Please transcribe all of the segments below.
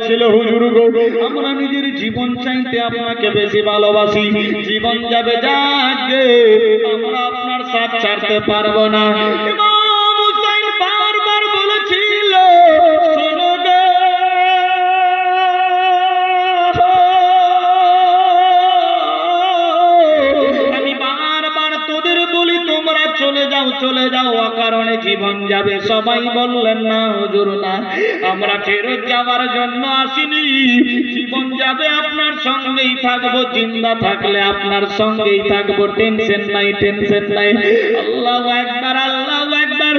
ছিল হুজুর গো, আমরা নিজের জীবন চাইতে আপনাকে বেশি ভালোবাসি। জীবন যাবে যাকে, আমরা আপনার সাথ ছাড়তে পারবো না। ইমাম হুসাইন বারবার বলেছিল, শোনো গো, আমি বারবার তোদের বলি তোমরা চলে যাও চলে যাও, অকারণে জীবন যাবে। সবাই বললেন না হুজুর না, আমরা ফেরত যাওয়ার জন্য আসিনি, জীবন যাবে আপনার সঙ্গেই থাকবো, জিন্দা থাকলে আপনার সঙ্গেই থাকবো, টেনশন নাই টেনশন নাই। আল্লাহু আকবার আল্লাহু আকবার।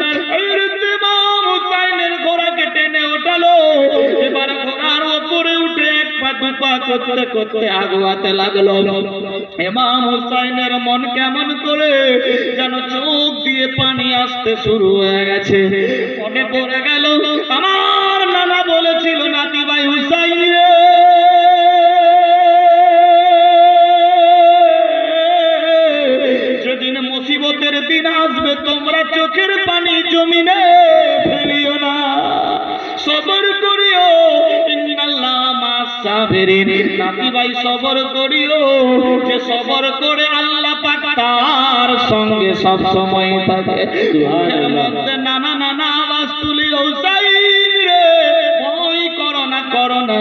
ইমাম হুসাইনের ঘোড়াকে টেনে ওঠালো, এবার ঘোড়ার উপরে উঠে এক পা দু পা করতে করতে আগুয়াতে লাগলো। ইমাম হুসাইনের মন কেমন করে যেন চোখ দিয়ে পানি আসতে শুরু হয়ে গেছে। মনে পড়ে গেল আমার নানা বলেছিল, নাতি ভাই হুসাইন রে, যেদিন মুসিবতের দিন আসবে তোমরা চোখের পানি জমিনে ফেলিও না, সবর করিও, ইন্নাল্লাহ মা'আস সাবিরিন। নাতি ভাই সবর করিও, যে সবর করে আল্লাহ পাক তার সঙ্গে সব সময় থাকে। এর মধ্যে নানা নানা আওয়াজ তুলি, হুসাইন রে ভয় করো না করো না।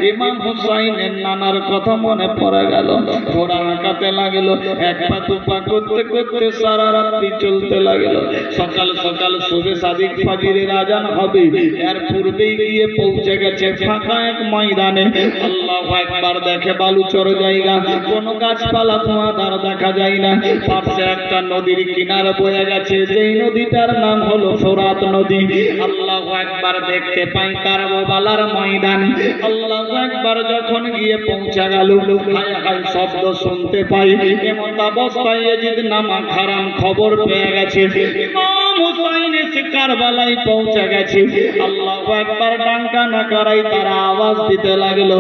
ইমাম হুসাইনের নানার কথা মনে পড়ে গেল, ঘোড়া হাঁকাতে লাগলো, এক পা দু পা করতে করতে সারা রাত্রি চলতে লাগলো। সকাল সকাল শুভে সাদিক ফাজিরের আজান হবে, এর পূর্বেই গিয়ে পৌঁছে গেছে ফাঁকা এক ময়দানে। আল্লাহু আকবার। দেখে বালুচর জায়গা, কোনো গাছপালা ধোঁয়াধার দেখা যায় না, পাশে একটা নদীর কিনার বয়ে গেছে, যেই নদীটার নাম হলো ফোরাত নদী। আল্লাহু আকবার। দেখতে পাই কারবালার ময়দান। আল্লাহু আকবার। যখন গিয়ে পৌঁছে গেল, হায় হায় শব্দ শুনতে পাই, এমন অবস্থায় ইয়াজিদ নামা হারাম খবর পেয়ে গেছে ইমাম হুসাইন এসে কারবালায় পৌঁছে গেছে। আল্লাহু আকবার। ডাঙ্কা নাকারাই তারা আওয়াজ দিতে লাগলো,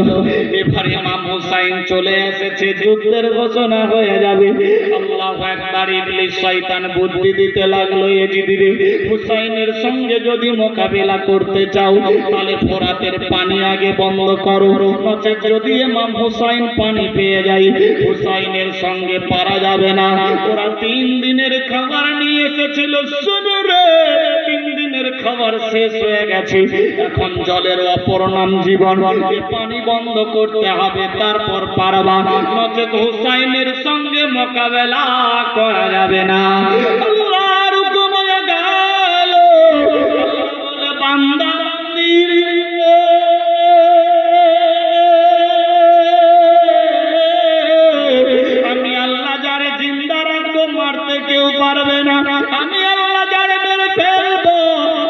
এবার ইমাম হুসাইন চলে এসেছে, যুদ্ধের ঘোষণা হয়ে যাবে। আল্লাহু আকবার। ইবলিস শয়তান বুদ্ধি দিতে লাগলো, ইয়াজিদ রে, হুসাইনের সঙ্গে যদি মোকাবিলা করতে চাও তাহলে ফোরাতের পানি আগে বন্ধ করো, নচেত যদি ইমাম হুসাইন পানি পেয়ে যায় হুসাইনের সঙ্গে পারা যাবে না। ওরা 3 দিনের খাবার নিয়ে এসেছিল, শোনো রে, 3 দিনের খাবার শেষ হয়ে গেছে, এখন জলের অপর নাম জীবন, পানি বন্ধ করতে হবে, তারপর পারবা, নচেত হুসাইনের সঙ্গে মোকাবেলা করা যাবে না। আল্লাহর হুকুম হয়ে গেল, বলে বান্দা আমি আল্লাহ যারে জিন্দা রাখবো মারতে কেউ পারবে না, আমি আল্লাহ যারে মেরে ফেলবো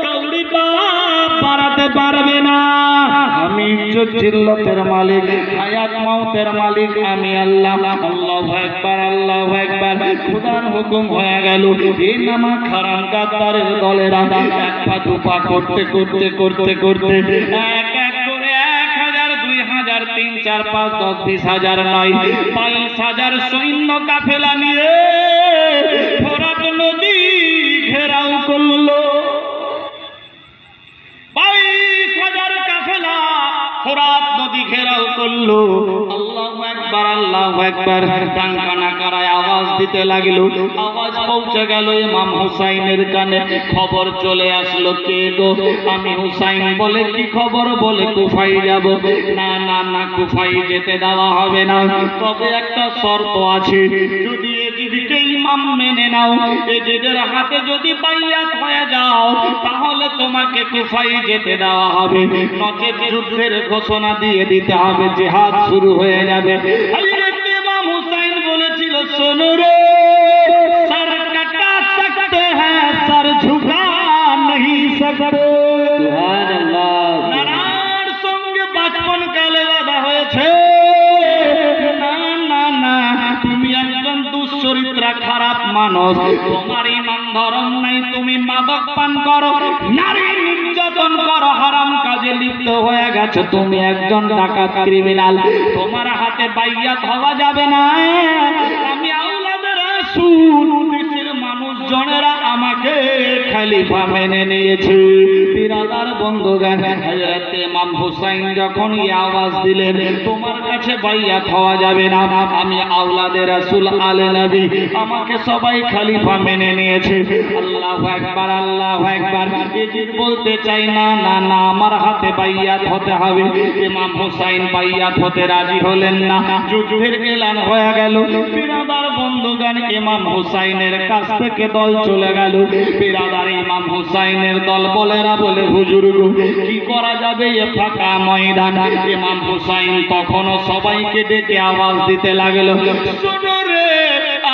কাউরি পাপ বাড়াতে পারবে না। আমি ইজ্জত জিল্লতের মালিক, হায়াত মাউতের মালিক আমি আল্লাহ। আল্লাহু আকবার আল্লাহু আকবার। খোদার হুকুম হয়ে গেল, এই নামা খারাম গাদ্দারের দলেরা এক পা দু পা করতে করতে করতে করতে এক এক করে 1000 2000 3 4 5 10 20 হাজার নয় 22,000 সৈন্য কাফেলা নিয়ে ফোরাত নদী ঘেরাও করলো। 22,000 কাফেলা ফোরাত নদী ঘেরাও করলো। আল্লাহু আকবার আল্লাহু আকবার। ডাঙ্কা নাকারায় আওয়াজ দিতে লাগলো, আওয়াজ পৌঁছে গেল ইমাম হুসাইনের কানে। খবর চলে আসলো, কে গো? আমি হুসাইন। বলে কি খবর? বলে কুফায় যাব। না না না, কুফায় যেতে দেওয়া হবে না, তবে একটা শর্ত আছে, যদি এজিদকে ইমাম মেনে নাও, এজিদের হাতে যদি বাইয়াত হয়ে যাও, তাহলে তোমাকে কুফায় যেতে দেওয়া হবে, নচেত যুদ্ধের ঘোষণা দিয়ে দিতে হবে, জিহাদ শুরু হয়ে যাবে। হযরত ইমাম হুসাইন বলেছিল, শোনো রে, সর কাটা সকতে হ্যাঁ, সর ঝুকা नहीं सकते। সুবহানাল্লাহ। নানার সঙ্গে বাচপন কালে বাধা হয়েছে, না না না, তুমি একজন দুশ্চরিত্রা খারাপ মানুষ, তোমার ঈমান ধর্ম নাই, তুমি মাদক পান করো, নারী নির্যাতন করো, হারাম কাজে লিপ্ত হয়ে গেছো, তুমি একজন ডাকাত ক্রিমিনাল, তোমার হাতে বাইয়াত হওয়া যাবে না। আমি আওলাদের রাসূল, দেশের মানুষ মানুষজনেরা আমাকে খলিফা মেনে নিয়েছে। বিরাদার বন্ধুগণ, হযরত ইমাম হুসাইন যখন এই আওয়াজ দিলেন, তোমার কাছে বাইয়াত হওয়া যাবে না, আমি আওলাদে রাসূল আলে নবী, আমাকে সবাই খলিফা মেনে নিয়েছে। আল্লাহু আকবার, আল্লাহু আকবার। এজিদ বলতে চাই না না না, আমার হাতে বাইয়াত হতে হবে। ইমাম হুসাইন বাইয়াত হতে রাজি হলেন না। যুদ্ধের এলান হয়ে গেল। বিরাদার বন্ধুগণ, ইমাম হুসাইনের কাছ থেকে দল চলে গেল। বিরাদার ইমাম হুসাইনের দল বলেরা বলে, হুজুর গো, কি করা যাবে এ ফাঁকা ময়দান? ইমাম হুসাইন তখনও সবাইকে ডেকে আওয়াজ দিতে লাগলো, শোনো রে,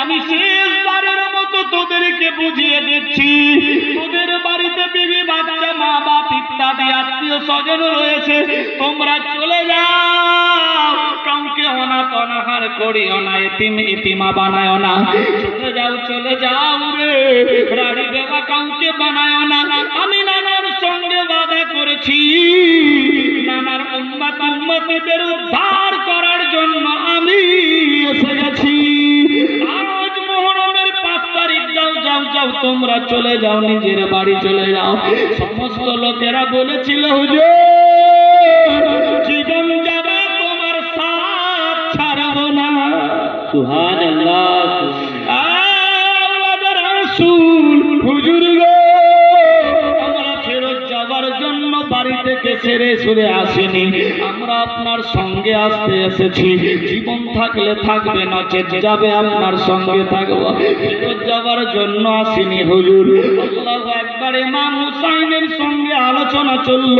আমি শেষবারের মতো তোদেরকে বুঝিয়ে দিচ্ছি, তোদের বাড়িতে বিবি বাচ্চা মা বাপ ইত্যাদি আত্মীয় স্বজন রয়েছে, তোমরা চলে যাও, কাউকে অনাথ অনাহার করিও না, এতিম ইতিমা বানায়ও না, চলে যাও রে, রাড়ি বেবা কাউকে বানায়ও না। আমি নানার সঙ্গে ওয়াদা করেছি, নানার উম্মতদের উদ্ধার করার জন্য আমি এসে গেছি। আজ মুহররমের 5 তারিখ, যাও যাও যাও, তোমরা চলে যাও, নিজের বাড়ি চলে যাও। সমস্ত লোকেরা বলেছিল, হুজুর জীবন যাবে, তোমার সাথ ছাড়ব না। সুবহানাল্লাহ। আল্লাহর রাসূল, হুজুর গো, আমরা ফেরত যাবার জন্য বাড়ি থেকে ছেড়ে ছুড়ে আসিনি, আমরা আপনার সঙ্গে আসতে এসেছি। জীবন থাকলে থাকবে, নচেত যাবে, আপনার সঙ্গে থাকবো, ফেরত যাবার জন্য আসিনি হুজুর। আল্লাহু আকবার। ইমাম হুসাইনের সঙ্গে আলোচনা চলল।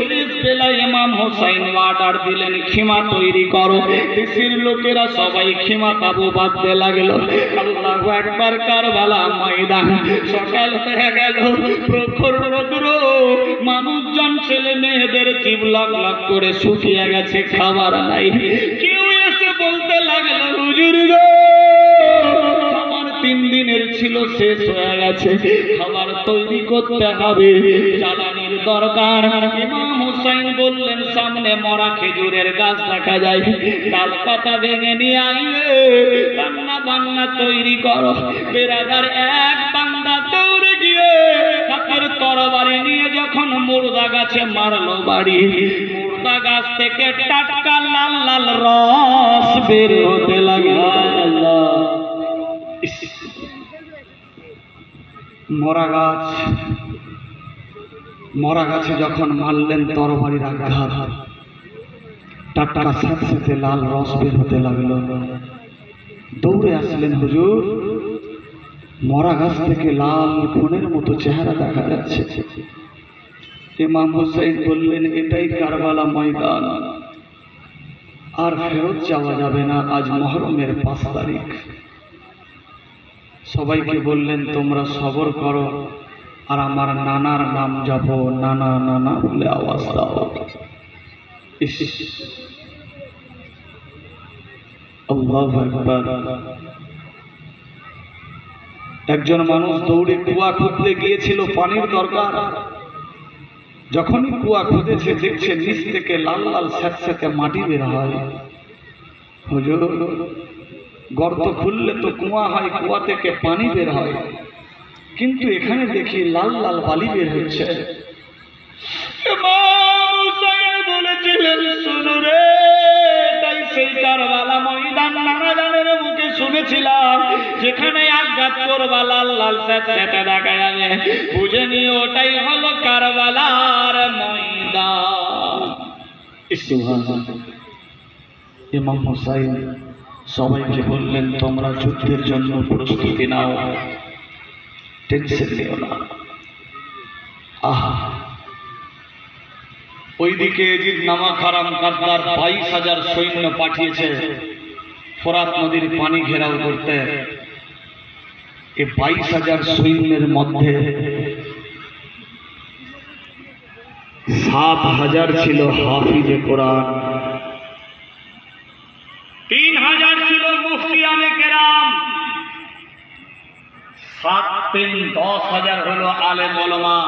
শেষ বেলায় ইমাম হুসাইন অর্ডার দিলেন, খিমা তৈরি করো। দেশের লোকেরা সবাই খিমা তাবু বাঁধতে লাগলো। আল্লাহু আকবার। কারবালা ময়দান, সকাল হয়ে গেল, প্রখর রৌদ্র, মানুষজন ছেলে মেয়েদের জীব লাখ লাখ করে শুকিয়ে গেছে, খাবার নাই। কেউ এসে বলতে লাগলো, হুজুর গো, খাবার 3 দিনের ছিল, শেষ হয়ে গেছে, খাবার তৈরি করতে হবে, জ্বালানির দরকার। ইমাম হুসাইন বললেন, সামনে মরা খেজুরের গাছ দেখা যায়, ডাল পাতা ভেঙে নিয়ে আইলে রান্না বান্না তৈরি করো। বেরাদার এক বান্দা দৌড়ে গিয়ে হাতের তরবারি নিয়ে যখন মুর্দা গাছে মারলো বাড়ি, মুর্দা গাছ থেকে টাটকা লাল লাল রস বের হতে লাগলো। মরা গাছে যখন মারলেন তরবারির আঘাত, টাটকা স্যাঁতস্যাঁতে লাল রস বের হতে লাগলো। দৌড়ে আসলেন, হুজুর, মরা গাছ থেকে লাল খুনের মতো চেহারা দেখা যাচ্ছে। ইমাম হুসাইন বললেন, এটাই কারবালা ময়দান, আর ফেরত যাওয়া যাবে না, আজ মুহররমের 5 তারিখ। সবাইকে বললেন, তোমরা সবর করো, আর আমার নানার নাম জপো, নানা নানা বলে আওয়াজ দাও। আল্লাহু আকবার। একজন মানুষ দৌড়ে কুয়া খুঁজতে গিয়েছিল, পানির দরকার। যখনই কুয়া খুঁজেছে, দেখছে নিচ থেকে লাল লাল স্যাঁতস্যাঁতে মাটি বের হয়। হুজুর, গর্ত খুললে তো কুয়া হয়, কুয়া থেকে পানি বের হয়, কিন্তু এখানে দেখি লাল লাল বালি বের হচ্ছে। বলেছিলেন, শোনো রে, তাই সেই কারবালা ময়দান নানাজানের মুখে শুনেছিলাম, যেখানে আঘাত করবা লাল লাল স্যাঁতস্যাঁতে দেখা যাবে, বুঝে নিয়ে ওটাই হলো কারবালার ময়দান। ইমাম হুসাইন সবাইকে বললেন, তোমরা যুদ্ধের জন্য প্রস্তুতি নাও, টেনশন নিও না। ওইদিকে এজিদ নামক হারাম কাদ্দার 22,000 সৈন্য পাঠিয়েছে ফোরাত নদীর পানি ঘেরাও করতে। এই 22,000 সৈন্যের মধ্যে 7,000 ছিল হাফিজে কোরআন, 3,000 ছিল মুফতিয়ানে কেরাম, 7 3 10,000 হলো আলেম ওলামা।